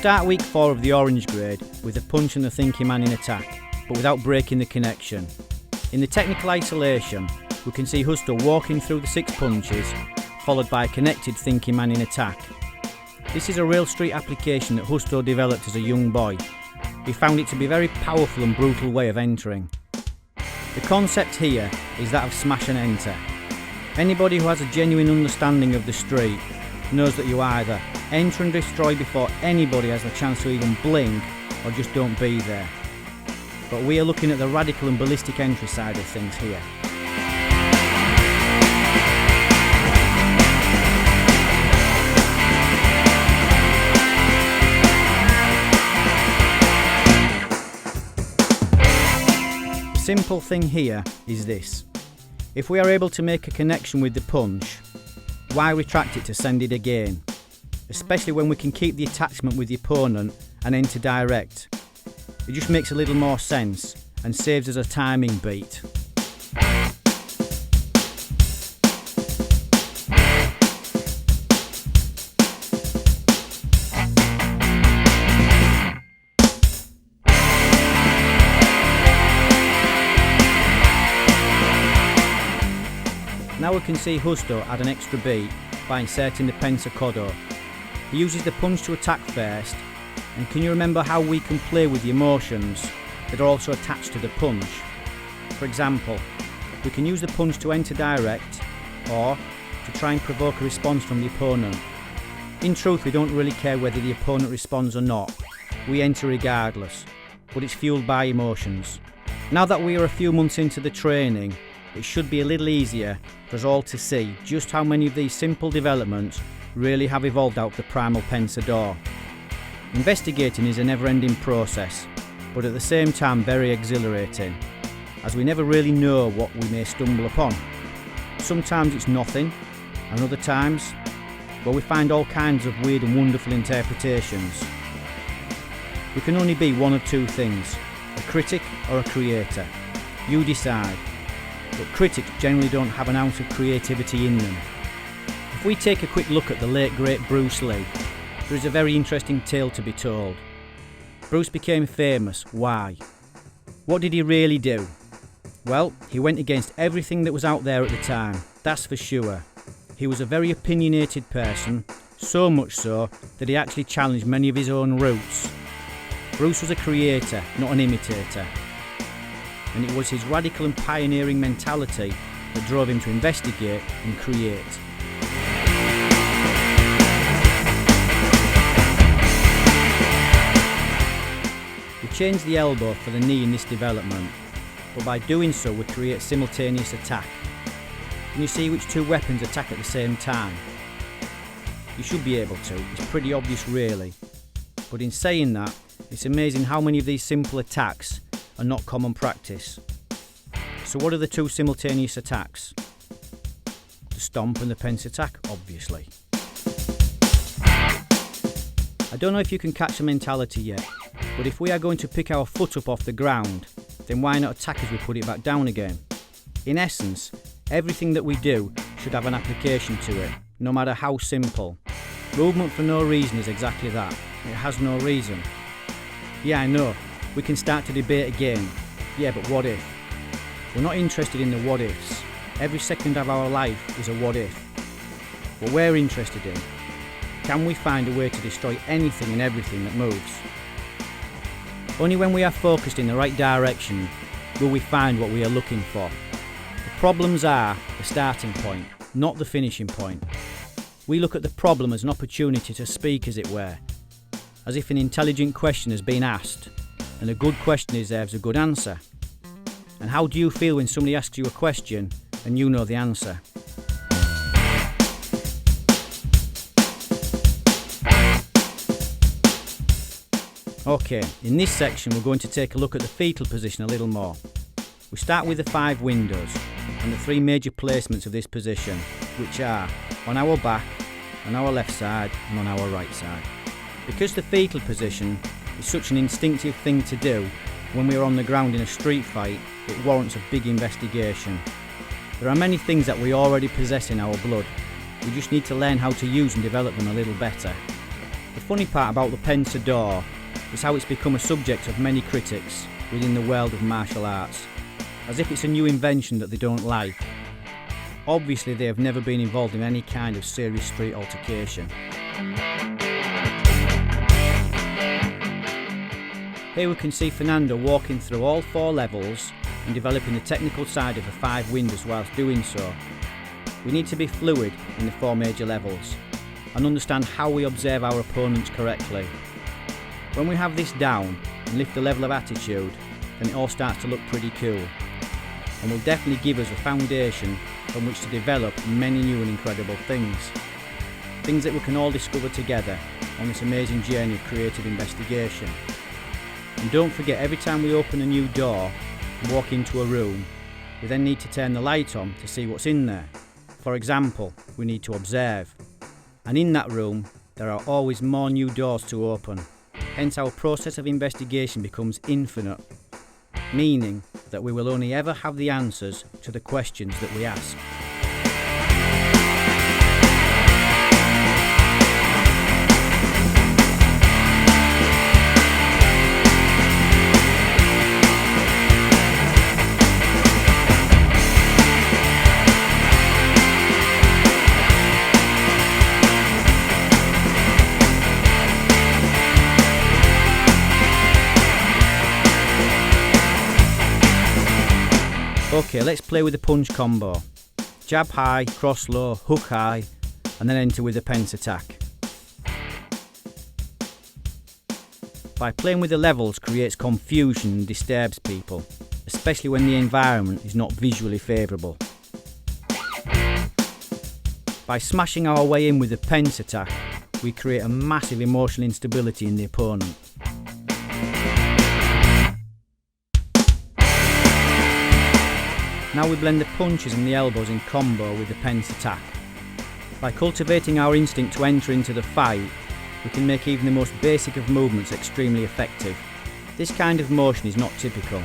start week 4 of the orange grade with the punch and the thinking man in attack, but without breaking the connection. In the technical isolation, we can see Husto walking through the 6 punches, followed by a connected thinking man in attack. This is a real street application that Husto developed as a young boy. He found it to be a very powerful and brutal way of entering. The concept here is that of smash and enter. Anybody who has a genuine understanding of the street knows that you either enter and destroy before anybody has the chance to even blink, or just don't be there. But we are looking at the radical and ballistic entry side of things here. The simple thing here is this: if we are able to make a connection with the punch, why retract it to send it again? Especially when we can keep the attachment with the opponent and enter direct. It just makes a little more sense and saves us a timing beat. Now we can see Husto add an extra beat by inserting the pensa codo. He uses the punch to attack first, and can you remember how we can play with the emotions that are also attached to the punch? For example, we can use the punch to enter direct, or to try and provoke a response from the opponent. In truth, we don't really care whether the opponent responds or not. We enter regardless, but it's fueled by emotions. Now that we are a few months into the training, it should be a little easier for us all to see just how many of these simple developments really have evolved out of the primal pensador. Investigating is a never-ending process, but at the same time very exhilarating, as we never really know what we may stumble upon. Sometimes it's nothing, and other times, well, we find all kinds of weird and wonderful interpretations. We can only be one of two things: a critic or a creator. You decide. But critics generally don't have an ounce of creativity in them. If we take a quick look at the late great Bruce Lee, there is a very interesting tale to be told. Bruce became famous. Why? What did he really do? Well, he went against everything that was out there at the time, that's for sure. He was a very opinionated person, so much so that he actually challenged many of his own roots. Bruce was a creator, not an imitator. And it was his radical and pioneering mentality that drove him to investigate and create. We change the elbow for the knee in this development, but by doing so we create simultaneous attack. Can you see which two weapons attack at the same time? You should be able to, it's pretty obvious really. But in saying that, it's amazing how many of these simple attacks are not common practice. So what are the two simultaneous attacks? The stomp and the pence attack, obviously. I don't know if you can catch the mentality yet, but if we are going to pick our foot up off the ground, then why not attack as we put it back down again? In essence, everything that we do should have an application to it, no matter how simple. Movement for no reason is exactly that. It has no reason. Yeah, I know. We can start to debate again. Yeah, but what if? We're not interested in the what ifs. Every second of our life is a what if. What we're interested in: can we find a way to destroy anything and everything that moves? Only when we are focused in the right direction will we find what we are looking for. The problems are the starting point, not the finishing point. We look at the problem as an opportunity to speak, as it were, as if an intelligent question has been asked, and a good question deserves a good answer. And how do you feel when somebody asks you a question and you know the answer? Okay, in this section we're going to take a look at the fetal position a little more. We start with the 5 windows and the 3 major placements of this position, which are on our back, on our left side and on our right side. Because the fetal position is such an instinctive thing to do when we are on the ground in a street fight, it warrants a big investigation. There are many things that we already possess in our blood. We just need to learn how to use and develop them a little better. The The funny part about the pensador is how it's become a subject of many critics within the world of martial arts, as if it's a new invention that they don't like. Obviously they have never been involved in any kind of serious street altercation. Here we can see Fernando walking through all 4 levels and developing the technical side of the 5 windows whilst doing so. We need to be fluid in the 4 major levels and understand how we observe our opponents correctly. When we have this down and lift the level of attitude, then it all starts to look pretty cool, and will definitely give us a foundation from which to develop many new and incredible things. Things that we can all discover together on this amazing journey of creative investigation. And don't forget, every time we open a new door and walk into a room, we then need to turn the light on to see what's in there. For example, we need to observe. And in that room, there are always more new doors to open. Hence our process of investigation becomes infinite, meaning that we will only ever have the answers to the questions that we ask. Okay, let's play with the punch combo. Jab high, cross low, hook high, and then enter with the pence attack. By playing with the levels creates confusion and disturbs people, especially when the environment is not visually favourable. By smashing our way in with the pence attack, we create a massive emotional instability in the opponent. Now we blend the punches and the elbows in combo with the pence attack. By cultivating our instinct to enter into the fight, we can make even the most basic of movements extremely effective. This kind of motion is not typical,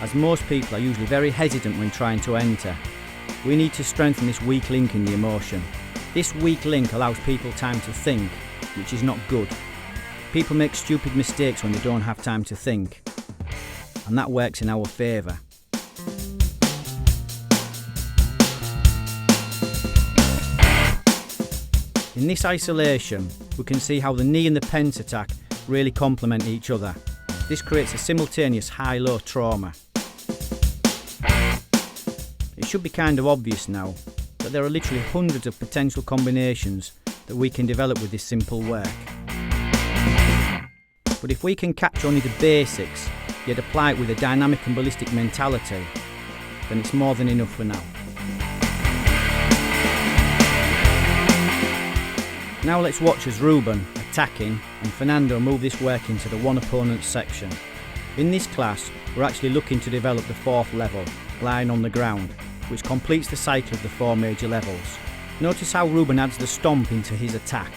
as most people are usually very hesitant when trying to enter. We need to strengthen this weak link in the emotion. This weak link allows people time to think, which is not good. People make stupid mistakes when they don't have time to think, and that works in our favour. In this isolation, we can see how the knee and the pence attack really complement each other. This creates a simultaneous high-low trauma. It should be kind of obvious now that there are literally hundreds of potential combinations that we can develop with this simple work. But if we can catch only the basics, yet apply it with a dynamic and ballistic mentality, then it's more than enough for now. Now let's watch as Ruben, attacking, and Fernando move this work into the one opponent section. In this class, we're actually looking to develop the 4th level, lying on the ground, which completes the cycle of the 4 major levels. Notice how Ruben adds the stomp into his attack.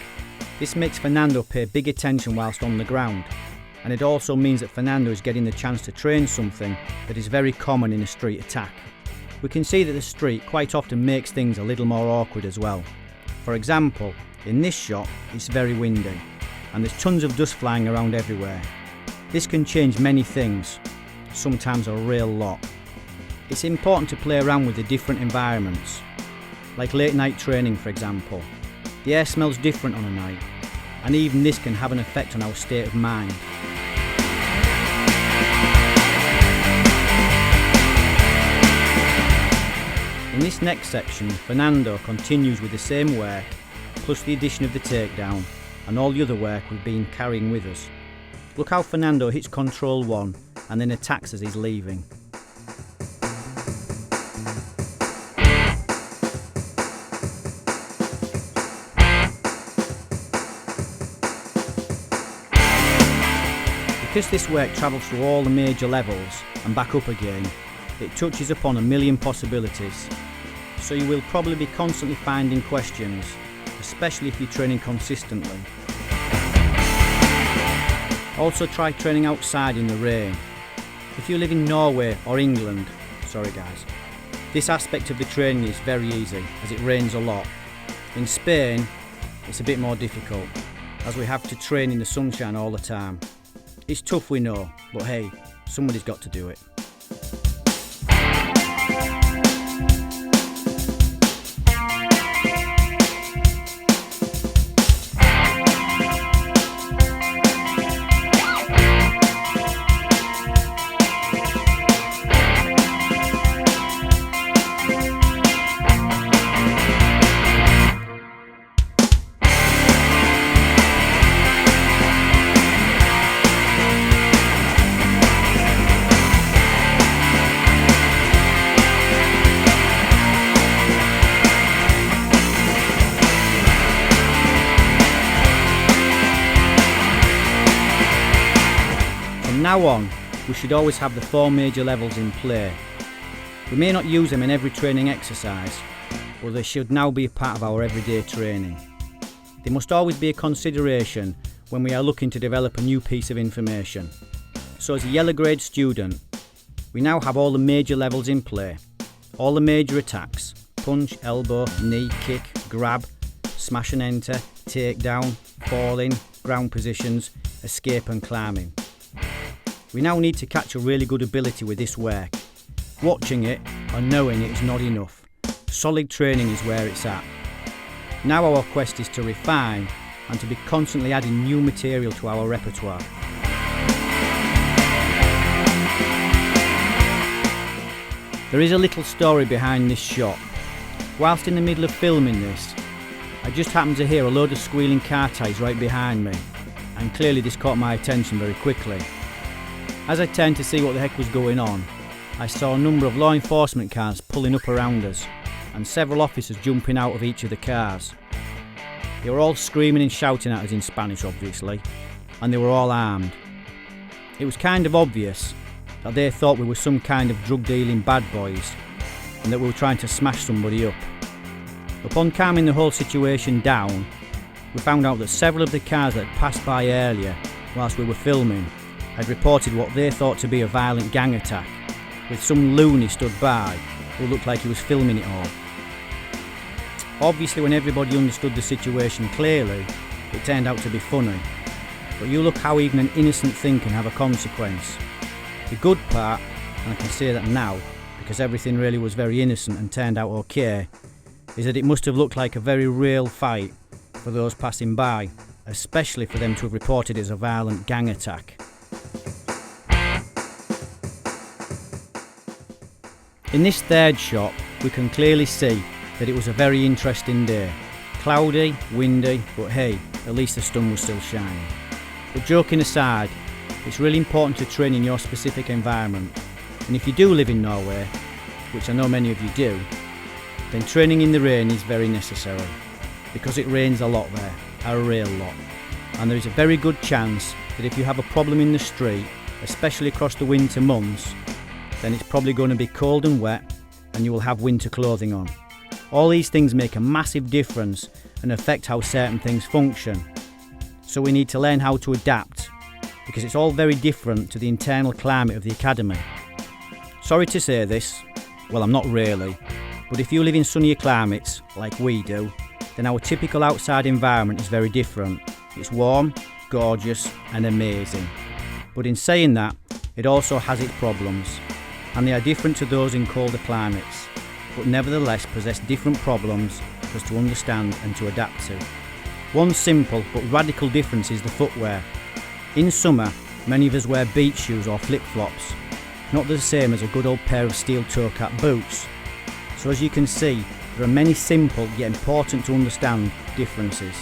This makes Fernando pay big attention whilst on the ground, and it also means that Fernando is getting the chance to train something that is very common in a street attack. We can see that the street quite often makes things a little more awkward as well. For example, in this shot, it's very windy, and there's tons of dust flying around everywhere. This can change many things, sometimes a real lot. It's important to play around with the different environments, like late night training for example. The air smells different on a night, and even this can have an effect on our state of mind. In this next section, Fernando continues with the same work, plus the addition of the takedown and all the other work we've been carrying with us. Look how Fernando hits control 1 and then attacks as he's leaving. Because this work travels through all the major levels and back up again, it touches upon a million possibilities. So you will probably be constantly finding questions, especially if you're training consistently. Also try training outside in the rain. If you live in Norway or England, this aspect of the training is very easy as it rains a lot. In Spain, it's a bit more difficult. as we have to train in the sunshine all the time. It's tough, we know, but hey, somebody's got to do it. From now on, we should always have the 4 major levels in play. We may not use them in every training exercise, but they should now be a part of our everyday training. They must always be a consideration when we are looking to develop a new piece of information. So as a yellow grade student, we now have all the major levels in play. All the major attacks: punch, elbow, knee, kick, grab, smash and enter, takedown, falling, ground positions, escape and climbing. We now need to catch a really good ability with this work. Watching it or knowing it is not enough. Solid training is where it's at. Now our quest is to refine and to be constantly adding new material to our repertoire. There is a little story behind this shot. Whilst in the middle of filming this, I just happened to hear a load of squealing car tyres right behind me, and clearly this caught my attention very quickly. As I turned to see what the heck was going on, I saw a number of law enforcement cars pulling up around us, and several officers jumping out of each of the cars. They were all screaming and shouting at us in Spanish, obviously, and they were all armed. It was kind of obvious that they thought we were some kind of drug dealing bad boys, and that we were trying to smash somebody up. Upon calming the whole situation down, we found out that several of the cars that had passed by earlier whilst we were filming had reported what they thought to be a violent gang attack, with some loony stood by who looked like he was filming it all. Obviously, when everybody understood the situation clearly, it turned out to be funny, but you look how even an innocent thing can have a consequence. The good part, and I can say that now because everything really was very innocent and turned out okay, is that it must have looked like a very real fight for those passing by, especially for them to have reported it as a violent gang attack. In this third shot, we can clearly see that it was a very interesting day. Cloudy, windy, but hey, at least the sun was still shining. But joking aside, it's really important to train in your specific environment. And if you do live in Norway, which I know many of you do, then training in the rain is very necessary, because it rains a lot there, a real lot. And there is a very good chance that if you have a problem in the street, especially across the winter months, then it's probably going to be cold and wet and you will have winter clothing on. All these things make a massive difference and affect how certain things function. So we need to learn how to adapt, because it's all very different to the internal climate of the academy. Sorry to say this, well, I'm not really, but if you live in sunnier climates like we do, then our typical outside environment is very different. It's warm, gorgeous and amazing. But in saying that, it also has its problems, and they are different to those in colder climates, but nevertheless possess different problems for us to understand and to adapt to. One simple but radical difference is the footwear. In summer, many of us wear beach shoes or flip-flops, not the same as a good old pair of steel toe cap boots. So as you can see, there are many simple yet important to understand differences.